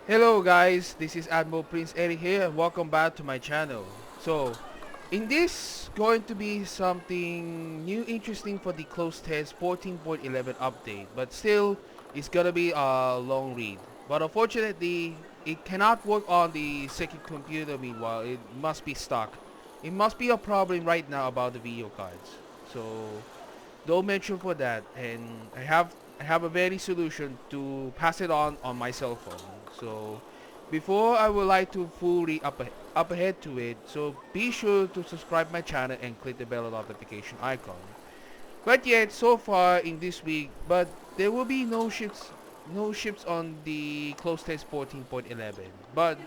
Hello guys, this is Admiral Prince Eric here and welcome back to my channel. So, in this going to be something new interesting for the close test 14.11 update, but still it's gonna be a long read. But unfortunately, it cannot work on the second computer meanwhile, it must be stuck. It must be a problem right now about the video cards. So, don't mention for that, and I have a very solution to pass it on my cell phone. So before I would like to fully up ahead to it, so be sure to subscribe my channel and click the bell notification icon. But yet so far in this week, but there will be no ships on the close test 14.11, but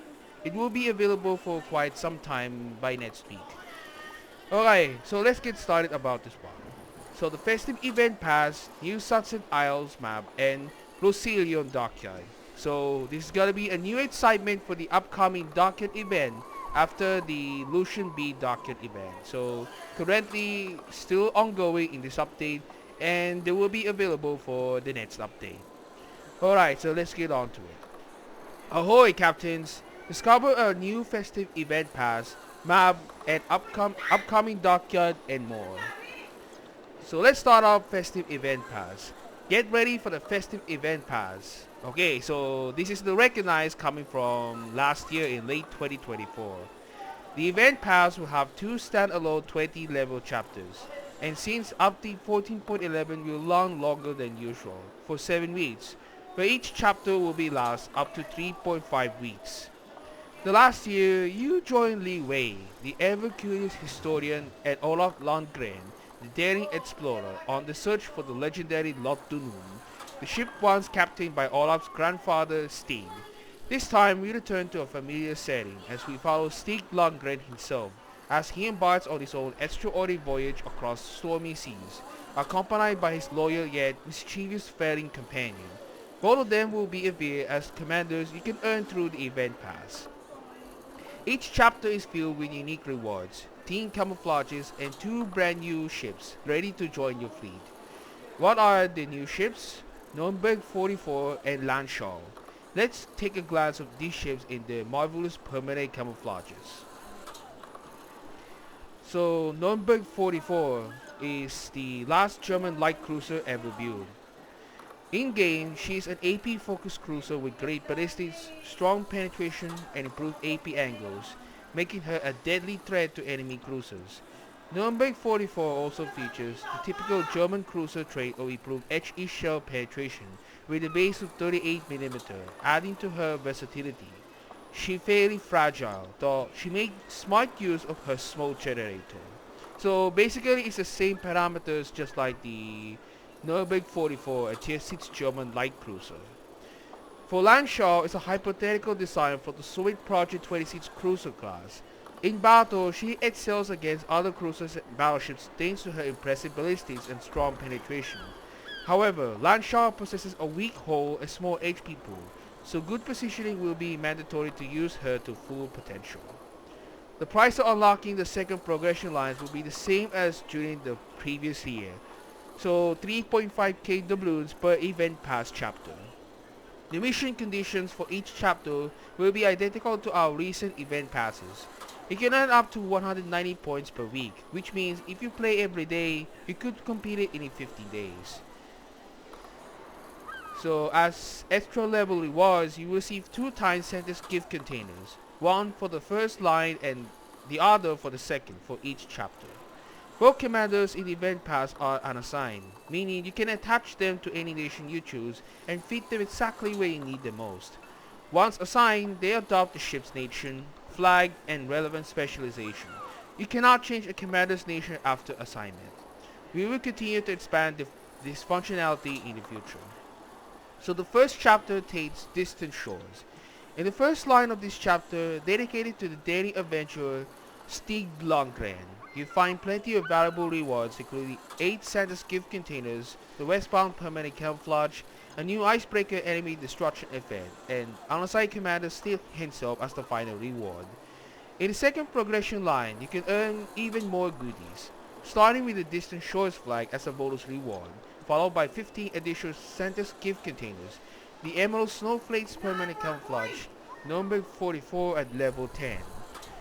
it will be available for quite some time by next week. Okay, so let's get started about this one. So the festive event pass, new Sunset Isles map, and Lucilion Dockyard. So this is gonna be a new excitement for the upcoming Dockyard event after the Lucian B Dockyard event. So currently still ongoing in this update, and they will be available for the next update. Alright, so let's get on to it. Ahoy captains! Discover a new festive event pass, map, and upcoming dockyard and more. So let's start off festive event pass. Get ready for the festive event pass. Okay, so this is the recognized coming from last year in late 2024. The event pass will have two standalone 20 level chapters. And since update 14.11 will run longer than usual, for 7 weeks, where each chapter will be last up to 3.5 weeks. The last year, you joined Li Wei, the ever-curious historian, and Olaf Lundgren, the daring explorer, on the search for the legendary Lotdunum, the ship once captained by Olaf's grandfather Stig. This time we return to a familiar setting as we follow Stig Lundgren himself as he embarks on his own extraordinary voyage across stormy seas, accompanied by his loyal yet mischievous faring companion. Both of them will be appear as commanders you can earn through the event pass. Each chapter is filled with unique rewards, team camouflages, and two brand new ships ready to join your fleet. What are the new ships? Nürnberg 44 and Landschau. Let's take a glance of these ships in their marvelous permanent camouflages. So Nürnberg 44 is the last German light cruiser ever built. In-game, she is an AP-focused cruiser with great ballistics, strong penetration, and improved AP angles, making her a deadly threat to enemy cruisers. Nürnberg 44 also features the typical German cruiser trait of improved HE shell penetration with a base of 38mm, adding to her versatility. She's fairly fragile, though she makes smart use of her smoke generator. So basically it's the same parameters just like the Nürnberg 44, a Tier 6 German light cruiser. For Landschau is a hypothetical design for the Soviet Project 26 cruiser class. In battle, she excels against other cruisers and battleships thanks to her impressive ballistics and strong penetration. However, Landschau possesses a weak hull and small HP pool, so good positioning will be mandatory to use her to full potential. The price of unlocking the second progression lines will be the same as during the previous year, so 3.5k doubloons per event pass chapter. The mission conditions for each chapter will be identical to our recent event passes. You can earn up to 190 points per week, which means if you play every day, you could complete it in 50 days. So as extra level rewards, you will receive 2 times Center's gift containers, one for the first line and the other for the second for each chapter. Both commanders in the event pass are unassigned, meaning you can attach them to any nation you choose and fit them exactly where you need them most. Once assigned, they adopt the ship's nation, flag, and relevant specialization. You cannot change a commander's nation after assignment. We will continue to expand this functionality in the future. So the first chapter takes Distant Shores. In the first line of this chapter, dedicated to the daring adventurer Stig Lundgren, you find plenty of valuable rewards including 8 Santa's gift containers, the westbound permanent camouflage, a new icebreaker enemy destruction effect, and unassigned commander Steel himself as the final reward. In the second progression line, you can earn even more goodies, starting with the Distant Shores flag as a bonus reward, followed by 15 additional Santa's gift containers, the Emerald Snowflake's permanent camouflage, number 44 at level 10.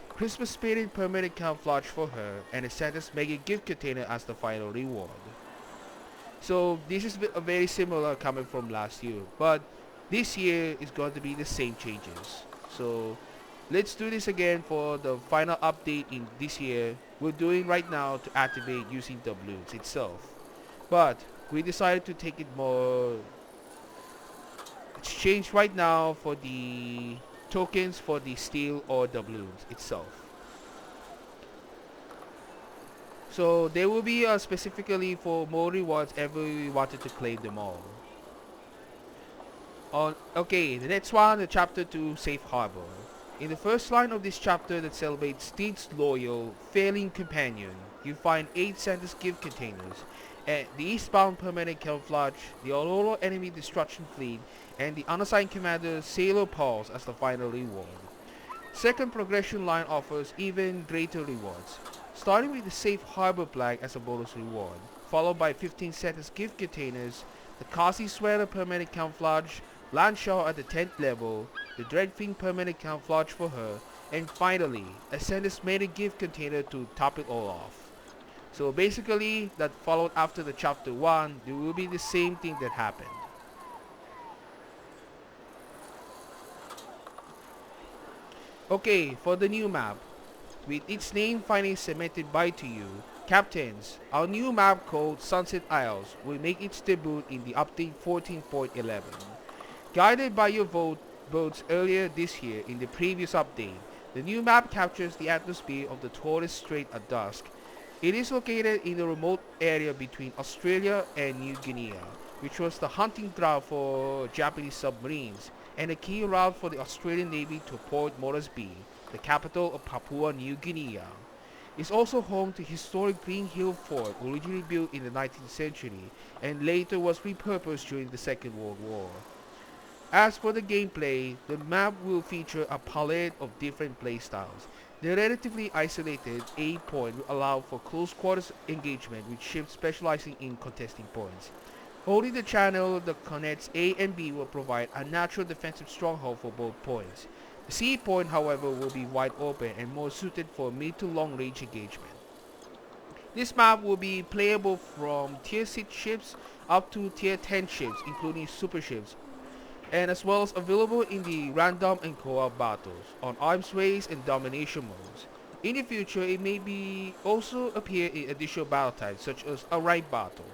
Christmas Spirit permanent camouflage for her, and a Santa's Mega Gift Container as the final reward. So this is a very similar coming from last year, but this year is going to be the same changes. So let's do this again for the final update in this year. We're doing right now to activate using the balloons itself, but we decided to take it more. It's changed right now for the tokens for the steel or the balloons itself. So there will be specifically for more rewards ever we wanted to claim them all. Okay, the next one, the chapter 2, Safe Harbor. In the first line of this chapter that celebrates Steed's loyal, failing companion, you find 8 Santa's gift containers, and the eastbound permanent camouflage, the Aurora enemy destruction fleet, and the unassigned commander Sailor Pulse as the final reward. Second progression line offers even greater rewards, starting with the Safe Harbor flag as a bonus reward, followed by 15 Santa's gift containers, the Kasi Sweater permanent camouflage, Landshaw at the 10th level, the Dreadfing permanent camouflage for her, and finally, a Santa's Mega gift container to top it all off. So basically, that followed after the chapter 1, there will be the same thing that happened. Okay, for the new map, with its name finally cemented by to you, Captains, our new map called Sunset Isles will make its debut in the update 14.11. Guided by your votes earlier this year in the previous update, the new map captures the atmosphere of the Torres Strait at dusk. It is located in a remote area between Australia and New Guinea, which was the hunting ground for Japanese submarines, and a key route for the Australian Navy to Port Moresby, the capital of Papua New Guinea. It's also home to historic Green Hill Fort, originally built in the 19th century and later was repurposed during the Second World War. As for the gameplay, the map will feature a palette of different playstyles. The relatively isolated A point will allow for close quarters engagement with ships specializing in contesting points. Holding the channel that connects A and B will provide a natural defensive stronghold for both points. The C point, however, will be wide open and more suited for mid to long range engagement. This map will be playable from tier 6 ships up to tier 10 ships, including super ships, and as well as available in the random and co-op battles on arms race and domination modes. In the future, it may be also appear in additional battle types such as a raid battle.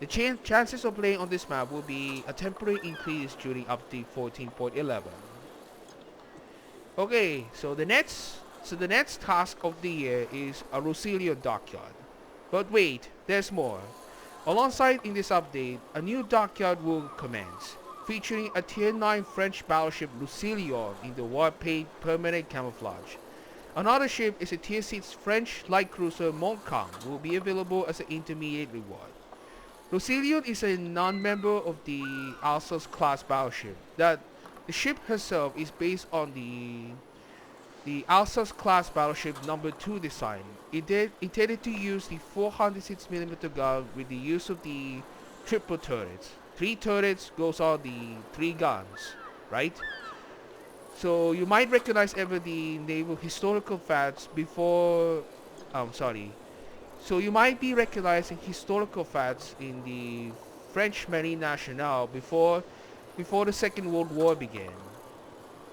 The chances of playing on this map will be a temporary increase during update 14.11. Okay, so the next task of the year is a Rosilio dockyard. But wait, there's more. Alongside in this update, a new dockyard will commence, featuring a tier 9 French battleship Lucilion in the war-paint permanent camouflage. Another ship is a tier 6 French light cruiser Montcalm, will be available as an intermediate reward. Lucilion is a non-member of the Alsace class battleship. That the ship herself is based on the Alsace class battleship number 2 design. It intended to use the 406mm gun with the use of the triple turrets. 3 turrets goes on the 3 guns, right? So you might recognize ever the naval historical facts before, So you might be recognizing historical facts in the French Marine Nationale before the Second World War began.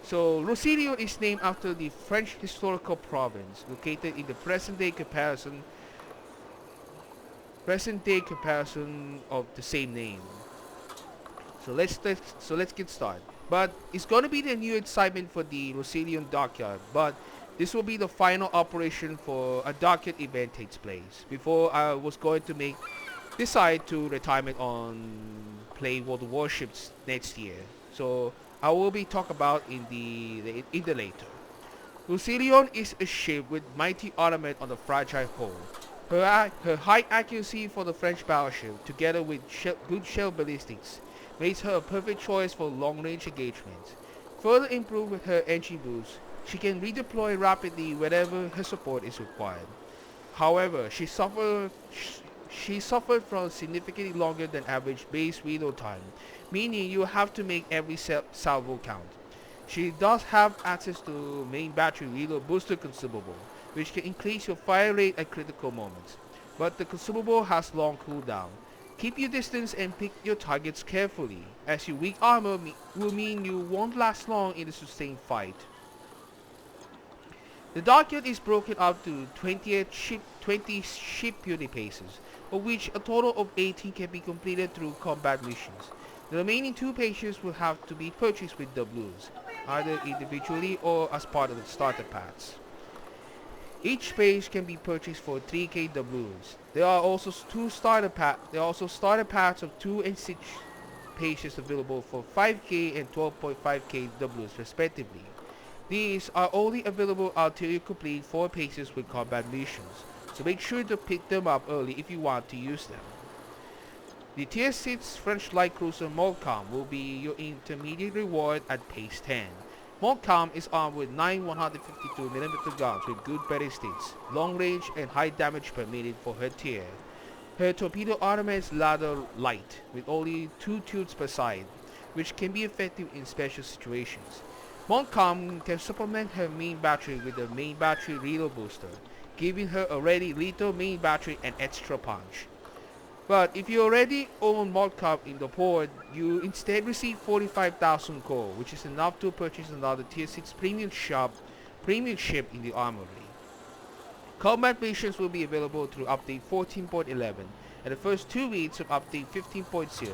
So Rosilio is named after the French historical province located in the present day comparison of the same name. So let's get started. But it's going to be the new excitement for the Rosilion dockyard, but this will be the final operation for a dockyard event takes place before I was going to decide to retirement on play World of Warships next year. So I will be talk about in the later. Lucilion is a ship with mighty armament on the fragile hull. Her high accuracy for the French battleship, together with good shell ballistics, makes her a perfect choice for long-range engagements. Further improved with her engine boost, she can redeploy rapidly whenever her support is required. However, she suffered from significantly longer than average base reload time, meaning you have to make every salvo count. She does have access to main battery reload booster consumable, which can increase your fire rate at critical moments, but the consumable has long cooldown. Keep your distance and pick your targets carefully, as your weak armor will mean you won't last long in a sustained fight. The dockyard is broken up to 20 ship unit paces, of which a total of 18 can be completed through combat missions. The remaining 2 pages will have to be purchased with WoWs, either individually or as part of the starter packs. Each page can be purchased for 3k WoWs. There are also starter packs of 2 and 6 pages available for 5k and 12.5k WoWs respectively. These are only available until you complete 4 pages with combat missions, so make sure to pick them up early if you want to use them. The Tier 6 French light cruiser Montcalm will be your intermediate reward at pace 10. Montcalm is armed with 9 152mm guns with good ballistics, long range and high damage per minute for her tier. Her torpedo armament is rather light, with only 2 tubes per side, which can be effective in special situations. Montcalm can supplement her main battery with a main battery reload booster, giving her already lethal main battery and extra punch. But if you already own Montcalm in the port, you instead receive 45,000 core, which is enough to purchase another Tier 6 premium ship in the armory. Combat missions will be available through update 14.11 and the first 2 weeks of update 15.0.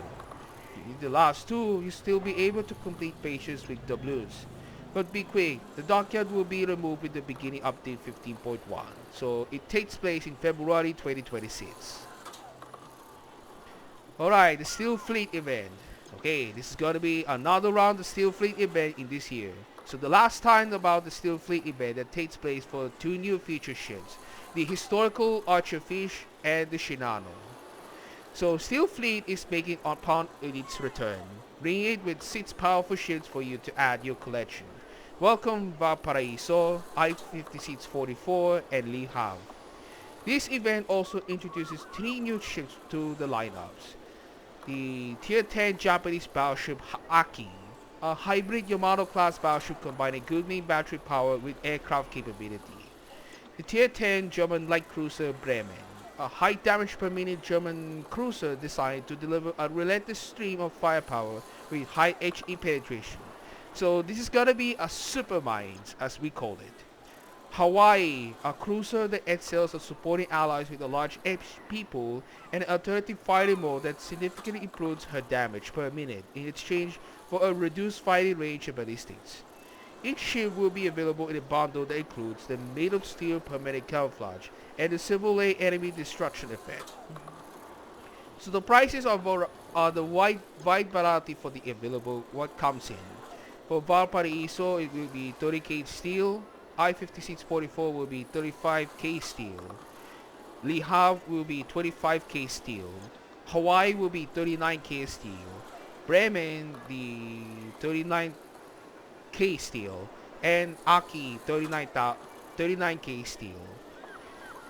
In the last 2, you still be able to complete pages with WoWs. But be quick, the dockyard will be removed with the beginning update 15.1, so it takes place in February 2026. Alright, the Steel Fleet event. Okay, this is gonna be another round of Steel Fleet event in this year. So the last time about the Steel Fleet event that takes place for 2 new feature ships, the historical Archerfish and the Shinano. So Steel Fleet is making upon its return, bringing it with 6 powerful ships for you to add your collection. Welcome Valparaiso, I-5644 and Le Havre. This event also introduces 3 new ships to the lineups. The Tier 10 Japanese battleship Aki, a hybrid Yamato-class battleship combining good main battery power with aircraft capability. The Tier 10 German light cruiser Bremen, a high damage per minute German cruiser designed to deliver a relentless stream of firepower with high HE penetration. So this is gonna be a super mines, as we call it. Hawaii, a cruiser that excels at supporting allies with a large HP pool and an alternative fighting mode that significantly improves her damage per minute in exchange for a reduced fighting range and ballistics. Each ship will be available in a bundle that includes the Made of Steel permanent camouflage and the Civil Lay enemy destruction effect. So the prices are the wide variety for the available what comes in. For Valparaiso, it will be 30k steel. I-5644 will be 35k steel. Le Havre will be 25k steel. Hawaii will be 39k steel. Bremen, the 39k steel. And Aki, 39k steel.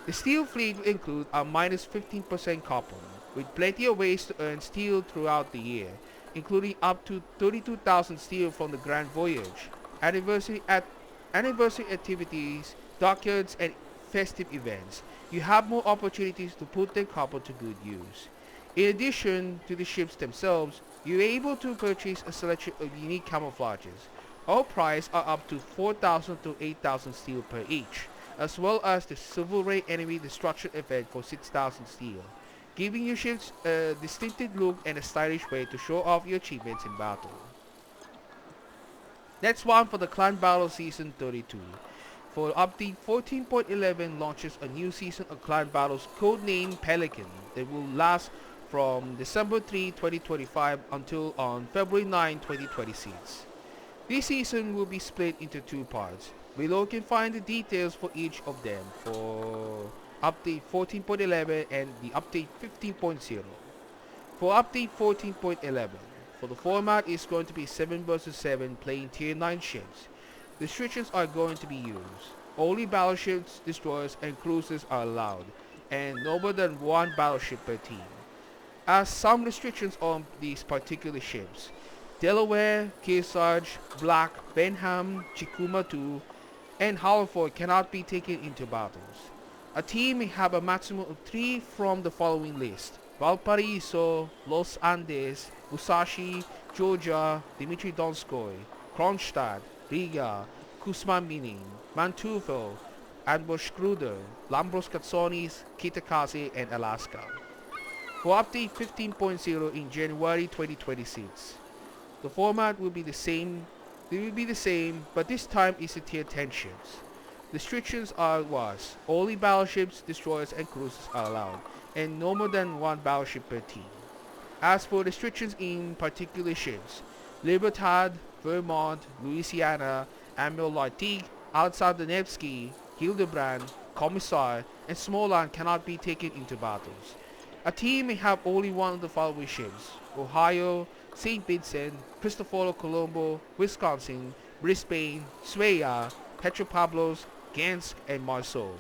The steel fleet will include a minus 15% coupon, with plenty of ways to earn steel throughout the year, including up to 32,000 steel from the Grand Voyage, anniversary activities, dockyards, and festive events. You have more opportunities to put the copper to good use. In addition to the ships themselves, you're able to purchase a selection of unique camouflages. All prices are up to 4,000 to 8,000 steel per each, as well as the Civil Ray enemy destruction effect for 6,000 steel, giving your ships a distinctive look and a stylish way to show off your achievements in battle. Next one for the Clan Battle Season 32. For update 14.11 launches a new season of Clan Battles codenamed Pelican that will last from December 3, 2025 until on February 9, 2026. This season will be split into 2 parts. Below can find the details for each of them for update 14.11 and the update 15.0. For update 14.11, for the format is going to be 7 vs 7 playing tier 9 ships. Restrictions are going to be used. Only battleships, destroyers, and cruisers are allowed, and no more than 1 battleship per team. as some restrictions on these particular ships. Delaware, Kearsarge, Black, Benham, Chikuma 2, and Halford cannot be taken into battles. A team may have a maximum of 3 from the following list: Valparaiso, Los Andes, Musashi, Georgia, Dmitry Donskoy, Kronstadt, Riga, Kuzma-Minin, Manteuffel, Ambush-Kruder, Lambros Katsonis, Kitakaze, and Alaska. For update 15.0 in January 2026. The format will be the same. But this time is a tier 10 ships. Restrictions was only battleships, destroyers, and cruisers are allowed, and no more than one battleship per team. As for restrictions in particular ships, Libertad, Vermont, Louisiana, Admiral Lartigue, Alexander Nevsky, Hildebrand, Commissar, and Smolan cannot be taken into battles. A team may have only one of the following ships: Ohio, St. Vincent, Cristoforo Colombo, Wisconsin, Brisbane, Svea, Petropavlos, Gansk, and Marceau.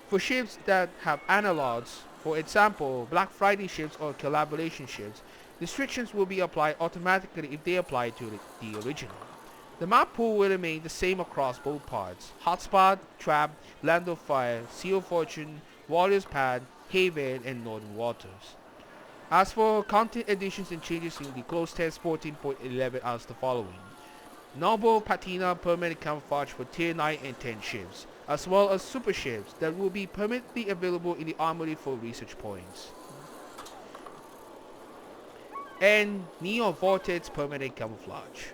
For ships that have analogs, for example, Black Friday ships or collaboration ships, restrictions will be applied automatically if they apply to the original. The map pool will remain the same across both parts: Hotspot, Trap, Land of Fire, Sea of Fortune, Warrior's Path, Haven, and Northern Waters. As for content additions and changes in the closed test 14.11 as the following: Noble Patina permanent camouflage for tier 9 and 10 ships, as well as super ships that will be permanently available in the armory for research points. And Neo Vortex permanent camouflage.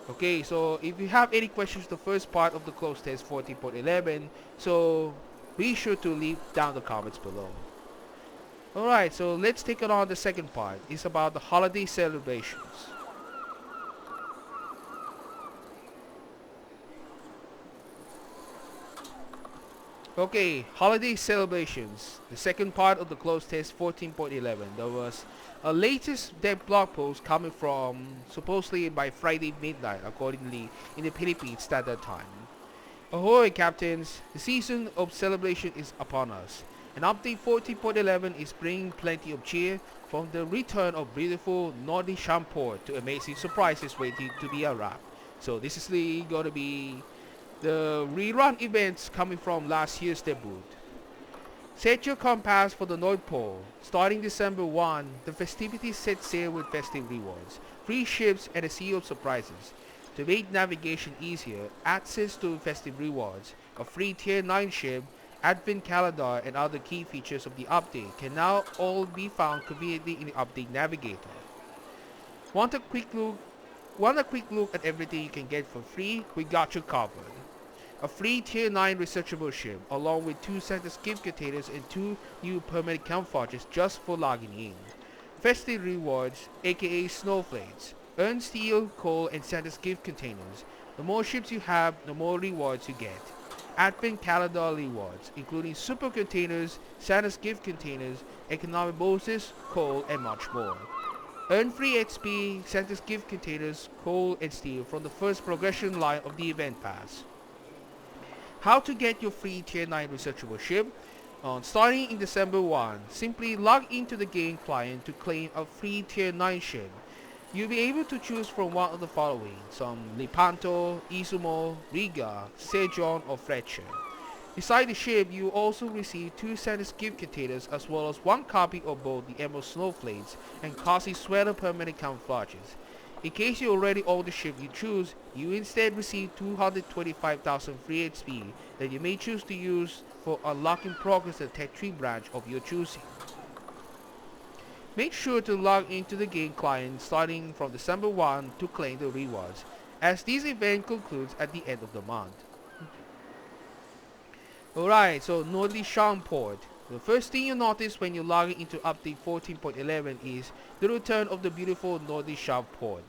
Okay, so if you have any questions the first part of the closed test 14.11, so be sure to leave down the comments below. Alright, so let's take it on the second part. It's about the holiday celebrations. Okay, holiday celebrations. The second part of the closed test 14.11. There was a latest dev blog post coming from supposedly by Friday midnight, accordingly in the Philippines Standard Time. Ahoy captains, the season of celebration is upon us. And update 14.11 is bringing plenty of cheer from the return of beautiful Nordischamport to amazing surprises waiting to be unwrapped. So this is going to be the rerun events coming from last year's debut. Set your compass for the North Pole. Starting December 1, the festivities set sail with festive rewards, free ships, and a sea of surprises. To make navigation easier, access to festive rewards, a free tier 9 ship, advent calendar, and other key features of the update can now all be found conveniently in the update navigator. Want a quick look at everything you can get for free? We got you covered. A free tier 9 researchable ship, along with 2 Santa's gift containers and 2 new permanent camouflages just for logging in. Festive rewards, aka snowflakes. Earn steel, coal, and Santa's gift containers. The more ships you have, the more rewards you get. Advent calendar rewards, including super containers, Santa's gift containers, economic bonuses, coal, and much more. Earn free XP, Santa's gift containers, coal, and steel from the first progression line of the event pass. How to get your free tier 9 researchable ship? Starting in December 1, simply log into the game client to claim a free tier 9 ship. You'll be able to choose from one of the following: some Lepanto, Izumo, Riga, Sejong, or Fletcher. Beside the ship, you also receive 2 Santa's gift containers as well as 1 copy of both the Emerald Snowflakes and Costly Sweater permanent camouflages. In case you already own the ship you choose, you instead receive 225,000 free XP that you may choose to use for unlocking progress at Tech Tree branch of your choosing. Make sure to log into the game client starting from December 1 to claim the rewards, as this event concludes at the end of the month. Alright, so Nordischamport. The first thing you notice when you log into update 14.11 is the return of the beautiful Nordischamport.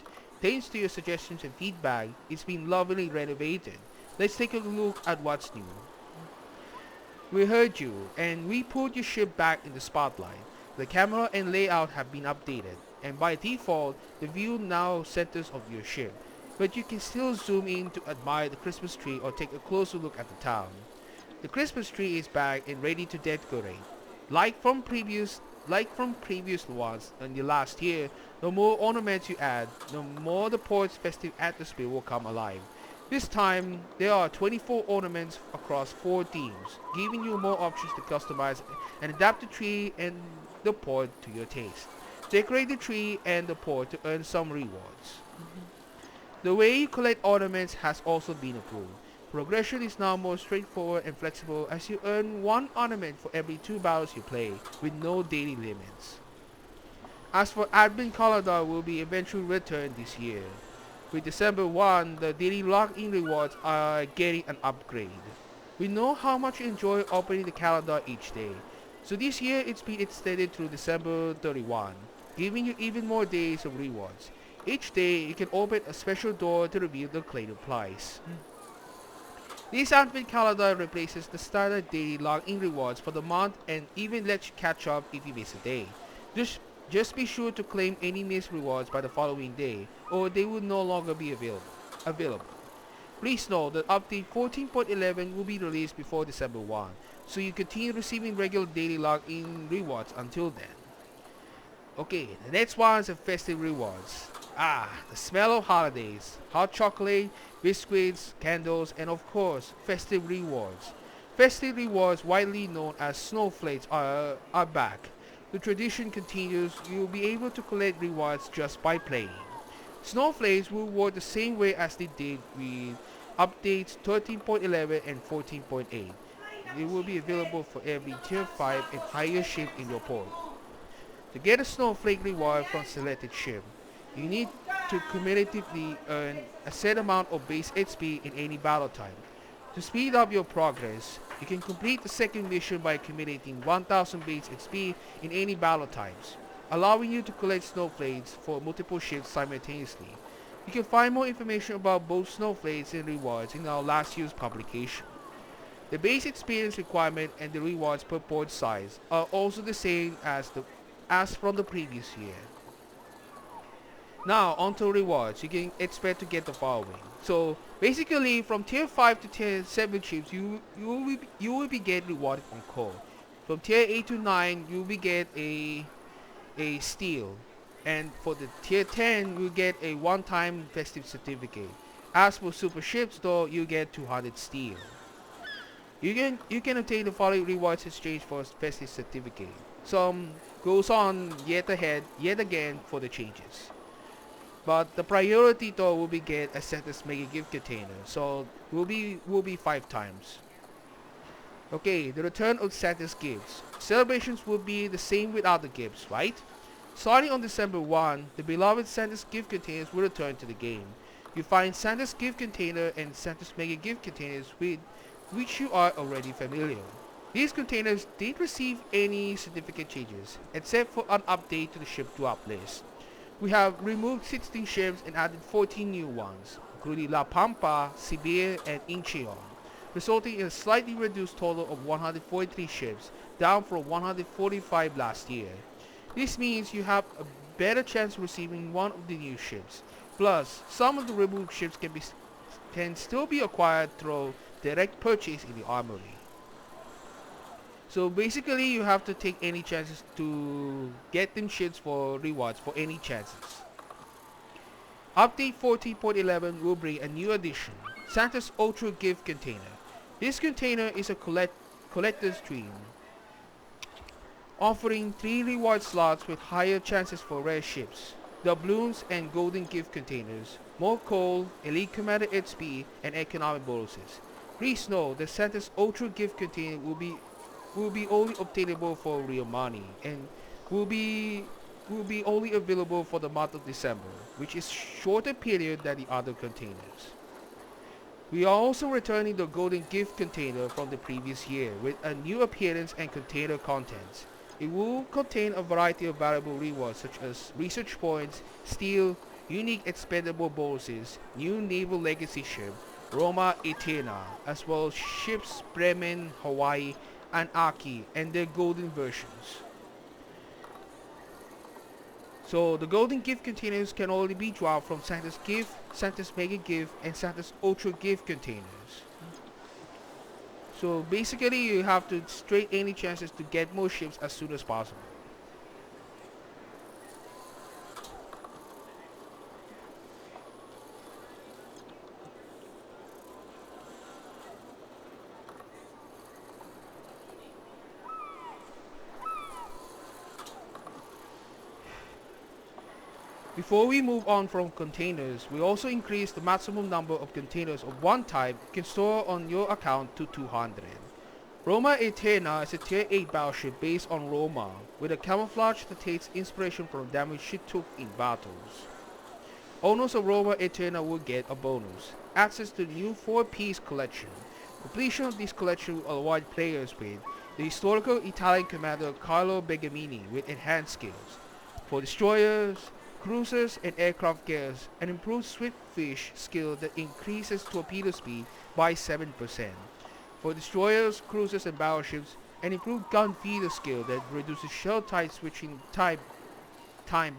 Thanks to your suggestions and feedback, it's been lovingly renovated. Let's take a look at what's new. We heard you, and we put your ship back in the spotlight. The camera and layout have been updated, and by default, the view now centers of your ship, but you can still zoom in to admire the Christmas tree or take a closer look at the town. The Christmas tree is back and ready to decorate. Like from previous like from previous ones in the last year, the more ornaments you add, the more the port's festive atmosphere will come alive. This time, there are 24 ornaments across 4 themes, giving you more options to customize and adapt the tree and the port to your taste. Decorate the tree and the port to earn some rewards. The way you collect ornaments has also been improved. Progression is now more straightforward and flexible as you earn 1 ornament for every 2 battles you play, with no daily limits. As for admin calendar will be eventually returned this year. With December 1, the daily login rewards are getting an upgrade. We know how much you enjoy opening the calendar each day, so this year it's been extended through December 31, giving you even more days of rewards. Each day you can open a special door to reveal the claimed prize. This admin calendar replaces the standard daily login rewards for the month and even lets you catch up if you miss a day. Just be sure to claim any missed rewards by the following day, or they will no longer be available. Please note that update 14.11 will be released before December 1, so you continue receiving regular daily login rewards until then. Okay, the next one is the festive rewards. The smell of holidays, hot chocolate, biscuits, candles, and of course, festive rewards. Festive rewards, widely known as snowflakes, are back. The tradition continues. You'll be able to collect rewards just by playing. Snowflakes will work the same way as they did with updates 13.11 and 14.8. They will be available for every tier 5 and higher ship in your port. To get a snowflake reward from selected ship, you need to cumulatively earn a set amount of base XP in any battle type. To speed up your progress, you can complete the second mission by accumulating 1000 base XP in any battle types, allowing you to collect snowflakes for multiple ships simultaneously. You can find more information about both snowflakes and rewards in our last year's publication. The base experience requirement and the rewards per port size are also the same as from the previous year. Now onto rewards. You can expect to get the following. So basically from tier 5 to tier 7 ships you will be get rewarded on call. From tier 8 to 9 you will get a steal, and for the tier 10 you get a one-time festive certificate. As for super ships though, you get 200 steel. You can obtain the following rewards in exchange for a festive certificate. Some goes on yet again for the changes. But the priority though will be get a Santa's Mega Gift Container, so will be 5 times. Okay, the return of Santa's gifts. Celebrations will be the same without the gifts, right? Starting on December 1, the beloved Santa's Gift Containers will return to the game. You find Santa's Gift Container and Santa's Mega Gift Containers with which you are already familiar. These containers didn't receive any significant changes, except for an update to the ship drop list. We have removed 16 ships and added 14 new ones, including La Pampa, Sibir, and Incheon, resulting in a slightly reduced total of 143 ships, down from 145 last year. This means you have a better chance of receiving one of the new ships. Plus, some of the removed ships can still be acquired through direct purchase in the armory. So basically you have to take any chances to get them ships for rewards for any chances. Update 14.11 will bring a new addition, Santa's Ultra Gift Container. This container is a collector's dream, offering 3 reward slots with higher chances for rare ships, doubloons and golden gift containers, more coal, elite commander XP, and economic bonuses. Please know that Santa's Ultra Gift Container will be only obtainable for real money and will be only available for the month of December, which is shorter period than the other containers. We are also returning the golden gift container from the previous year with a new appearance and container contents. It will contain a variety of valuable rewards such as research points, steel, unique expendable bonuses, new naval legacy ship, Roma Eterna, as well as ships Bremen, Hawaii, and Aki, and their golden versions. So the golden gift containers can only be dropped from Santa's Gift, Santa's Mega Gift, and Santa's Ultra Gift containers. So basically you have to straight any chances to get more ships as soon as possible. Before we move on from containers, we also increased the maximum number of containers of one type you can store on your account to 200. Roma Eterna is a tier 8 battleship based on Roma, with a camouflage that takes inspiration from damage she took in battles. Owners of Roma Eterna will get a bonus, access to the new 4-piece collection. Completion of this collection will award players with the historical Italian commander Carlo Begamini with enhanced skills for destroyers, cruisers, and aircraft carriers, an improved swiftfish skill that increases torpedo speed by 7%. For destroyers, cruisers, and battleships, an improved gun feeder skill that reduces shell type switching time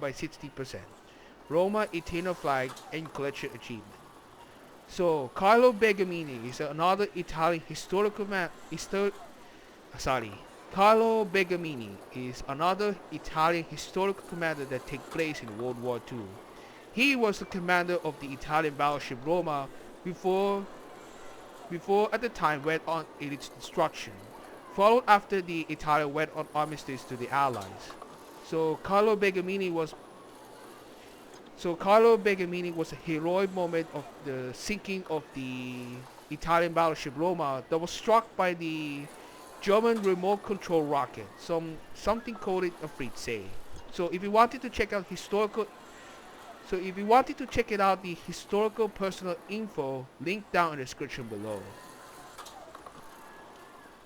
by 60%. Roma Eterna flag and collection achievement. So Carlo Begamini is another Italian historical Carlo Begamini is another Italian historical commander that takes place in World War II. He was the commander of the Italian battleship Roma before at the time went on in its destruction, followed after the Italian went on armistice to the Allies. So Carlo Begamini was a heroic moment of the sinking of the Italian battleship Roma that was struck by the German remote control rocket, something called it a Fritze. So if you wanted to check out the historical personal info, link down in the description below.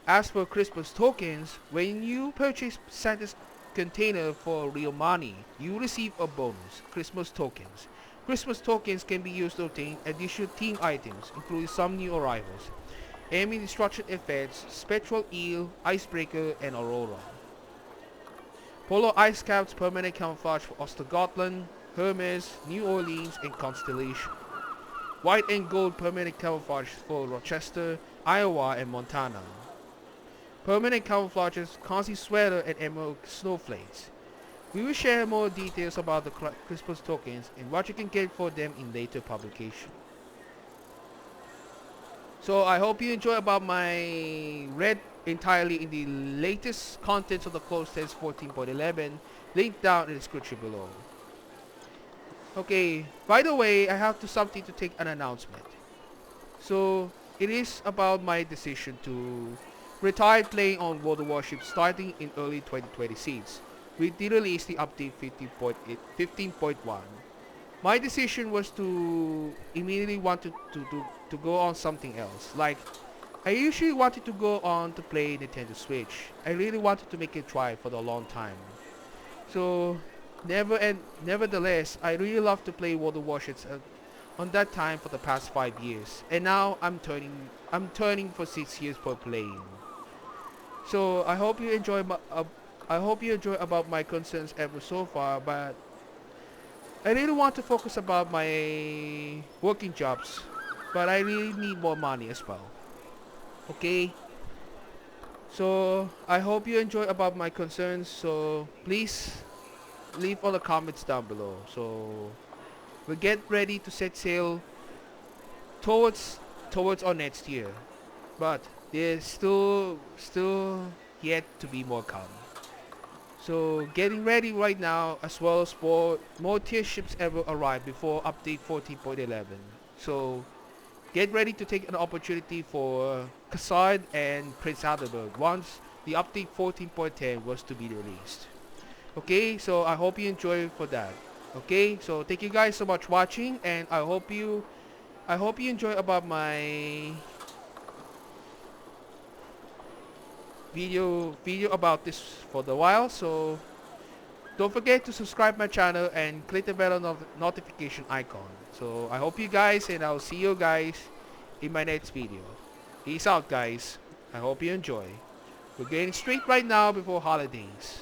As for Christmas tokens, when you purchase Santa's container for real money, you receive a bonus, Christmas tokens. Christmas tokens can be used to obtain additional team items, including some new arrivals, enemy destruction effects, Spectral Eel, Icebreaker, and Aurora. Polar Ice Caps permanent camouflage for Ostergotland, Hermes, New Orleans, and Constellation. White and gold permanent camouflage for Rochester, Iowa, and Montana. Permanent camouflages, Concy Sweater, and Emerald Snowflakes. We will share more details about the Christmas tokens and what you can get for them in later publication. So I hope you enjoy about my read entirely in the latest contents of the closed test 14.11, link down in the description below. Okay, by the way, I have something to take an announcement. So it is about my decision to retire playing on World of Warships starting in early 2026 with the release the update 15.1. My decision was to immediately want to go on something else. Like, I usually wanted to go on to play Nintendo Switch. I really wanted to make it try for a long time. So, nevertheless, I really love to play World of Warships on that time for the past 5 years. And now I'm turning for 6 years for playing. So I hope you enjoy about my concerns ever so far, but I really want to focus about my working jobs, but I really need more money as well. Okay, so I hope you enjoy about my concerns, so please leave all the comments down below. So we'll get ready to set sail towards our next year, but there's still yet to be more come. So getting ready right now, as well as for more tier ships ever arrive before update 14.11. So get ready to take an opportunity for Kassad and Prince Adelberg once the update 14.10 was to be released. Okay, so I hope you enjoy for that. Okay, so thank you guys so much watching, and I hope you enjoy about my video about this for the while. So don't forget to subscribe my channel and click the bell notification icon. So I hope you guys, and I'll see you guys in my next video. Peace out guys. I hope you enjoy. We're getting straight right now before holidays.